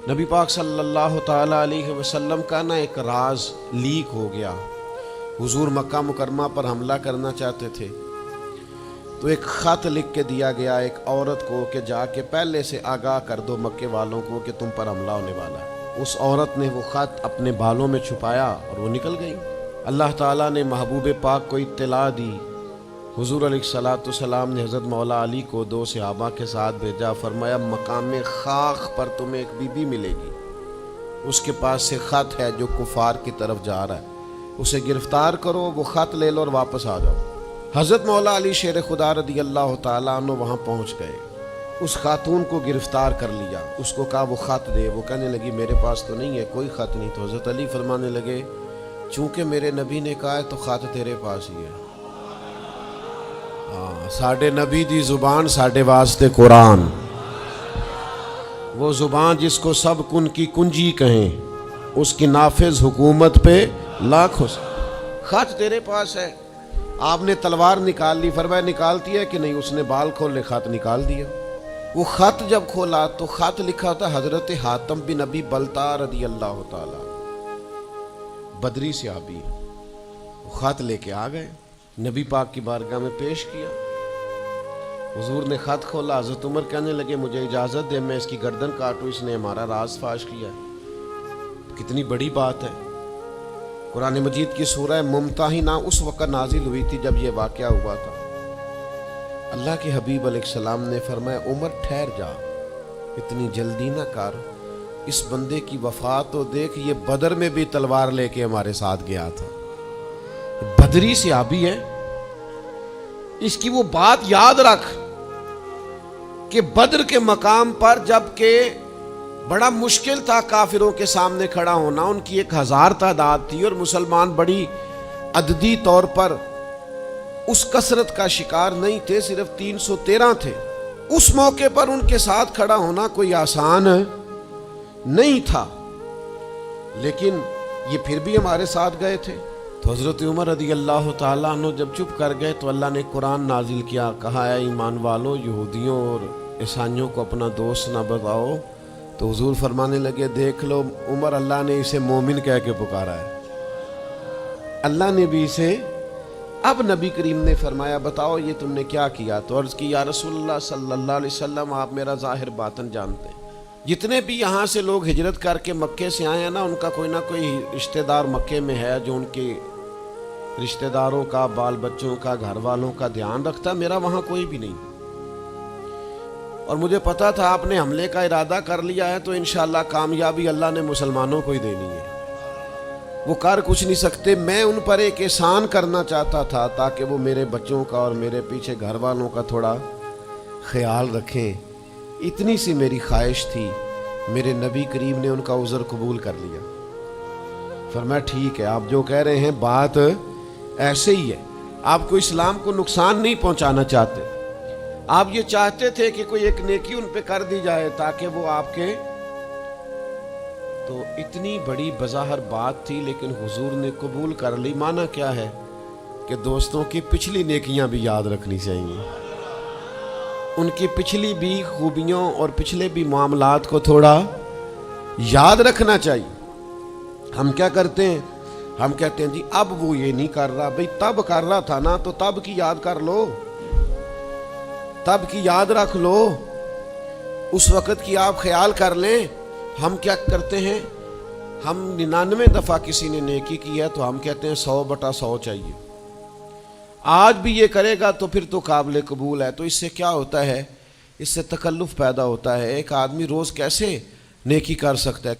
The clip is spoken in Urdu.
نبی پاک صلی اللہ تعالیٰ علیہ وسلم کا نا ایک راز لیک ہو گیا۔ حضور مکہ مکرمہ پر حملہ کرنا چاہتے تھے تو ایک خط لکھ کے دیا گیا ایک عورت کو کہ جا کے پہلے سے آگاہ کر دو مکے والوں کو کہ تم پر حملہ ہونے والا ہے۔ اس عورت نے وہ خط اپنے بالوں میں چھپایا اور وہ نکل گئی۔ اللہ تعالیٰ نے محبوب پاک کو اطلاع دی۔ حضور علیہ السلام نے حضرت مولا علی کو 2 صحابہ کے ساتھ بھیجا، فرمایا مقام خاخ پر تمہیں ایک بی بی ملے گی، اس کے پاس سے خط ہے جو کفار کی طرف جا رہا ہے، اسے گرفتار کرو، وہ خط لے لو اور واپس آ جاؤ۔ حضرت مولا علی شیر خدا رضی اللہ تعالیٰ عنہ وہاں پہنچ گئے، اس خاتون کو گرفتار کر لیا، اس کو کہا وہ خط دے، وہ کہنے لگی میرے پاس تو نہیں ہے، کوئی خط نہیں۔ تو حضرت علی فرمانے لگے چونکہ میرے نبی نے کہا ہے تو خط تیرے پاس ہی ہے۔ ساڈے نبی دی زبان ساڈے واسطے قرآن، وہ زبان جس کو سب کن کی کنجی کہیں، اس کی نافذ حکومت پہ لاکھوں۔ خط تیرے پاس ہے۔ آپ نے تلوار نکال لی، فرمایا نکالتی ہے کہ نہیں؟ اس نے بال کھولے، خط نکال دیا۔ وہ خط جب کھولا تو خط لکھا تھا حضرت حاتم بن ابی بلتع رضی اللہ تعالی، بدری صحابی۔ وہ خط لے کے آ گئے، نبی پاک کی بارگاہ میں پیش کیا۔ حضور نے خط کھولا، حضرت عمر کہنے لگے مجھے اجازت دے میں اس کی گردن کاٹوں، اس نے ہمارا راز فاش کیا ہے۔ کتنی بڑی بات ہے۔ قرآن مجید کی سورہ ممتحنہ اس وقت نازل ہوئی تھی جب یہ واقعہ ہوا تھا۔ اللہ کے حبیب علیہ السلام نے فرمایا عمر ٹھہر جا، اتنی جلدی نہ کر، اس بندے کی وفات تو دیکھ، یہ بدر میں بھی تلوار لے کے ہمارے ساتھ گیا تھا، بدری صحابی ہے، اس کی وہ بات یاد رکھ کہ بدر کے مقام پر جب کہ بڑا مشکل تھا کافروں کے سامنے کھڑا ہونا، ان کی 1000 تعداد تھی اور مسلمان بڑی عددی طور پر اس کثرت کا شکار نہیں تھے، صرف 313 تھے۔ اس موقع پر ان کے ساتھ کھڑا ہونا کوئی آسان نہیں تھا، لیکن یہ پھر بھی ہمارے ساتھ گئے تھے۔ تو حضرت عمر رضی اللہ تعالیٰ عنہ جب چپ کر گئے تو اللہ نے قرآن نازل کیا، کہا اے ایمان والو یہودیوں اور عیسائیوں کو اپنا دوست نہ بتاؤ۔ تو حضور فرمانے لگے دیکھ لو عمر، اللہ نے اسے مومن کہہ کے پکارا ہے، اللہ نے بھی اسے۔ اب نبی کریم نے فرمایا بتاؤ یہ تم نے کیا کیا؟ تو عرض کی یا رسول اللہ صلی اللہ علیہ وسلم آپ میرا ظاہر باطن جانتے ہیں، جتنے بھی یہاں سے لوگ ہجرت کر کے مکے سے آئے ہیں نا، ان کا کوئی نہ کوئی رشتہ دار مکے میں ہے جو ان کے رشتہ داروں کا، بال بچوں کا، گھر والوں کا دھیان رکھتا، میرا وہاں کوئی بھی نہیں۔ اور مجھے پتا تھا آپ نے حملے کا ارادہ کر لیا ہے تو انشاءاللہ کامیابی اللہ نے مسلمانوں کو ہی دینی ہے، وہ کر کچھ نہیں سکتے۔ میں ان پر ایک احسان کرنا چاہتا تھا تاکہ وہ میرے بچوں کا اور میرے پیچھے گھر والوں کا تھوڑا خیال رکھیں، اتنی سی میری خواہش تھی۔ میرے نبی کریم نے ان کا عذر قبول کر لیا، فرمایا ٹھیک ہے آپ جو کہہ رہے ہیں بات ایسے ہی ہے، آپ کو اسلام کو نقصان نہیں پہنچانا چاہتے، آپ یہ چاہتے تھے کہ کوئی ایک نیکی ان پہ کر دی جائے تاکہ وہ آپ کے۔ تو اتنی بڑی بظاہر بات تھی لیکن حضور نے قبول کر لی۔ معنی کیا ہے کہ دوستوں کی پچھلی نیکیاں بھی یاد رکھنی چاہیے، ان کی پچھلی بھی خوبیوں اور پچھلے بھی معاملات کو تھوڑا یاد رکھنا چاہیے۔ ہم کیا کرتے ہیں؟ ہم کہتے ہیں جی اب وہ یہ نہیں کر رہا، بھئی تب کر رہا تھا نا، تو تب کی یاد کر لو، تب کی یاد رکھ لو، اس وقت کی آپ خیال کر لیں۔ ہم کیا کرتے ہیں؟ ہم 99 دفعہ کسی نے نیکی کی ہے تو ہم کہتے ہیں 100/100 چاہیے، آج بھی یہ کرے گا تو پھر تو قابل قبول ہے۔ تو اس سے کیا ہوتا ہے؟ اس سے تکلف پیدا ہوتا ہے، ایک آدمی روز کیسے نیکی کر سکتا ہے؟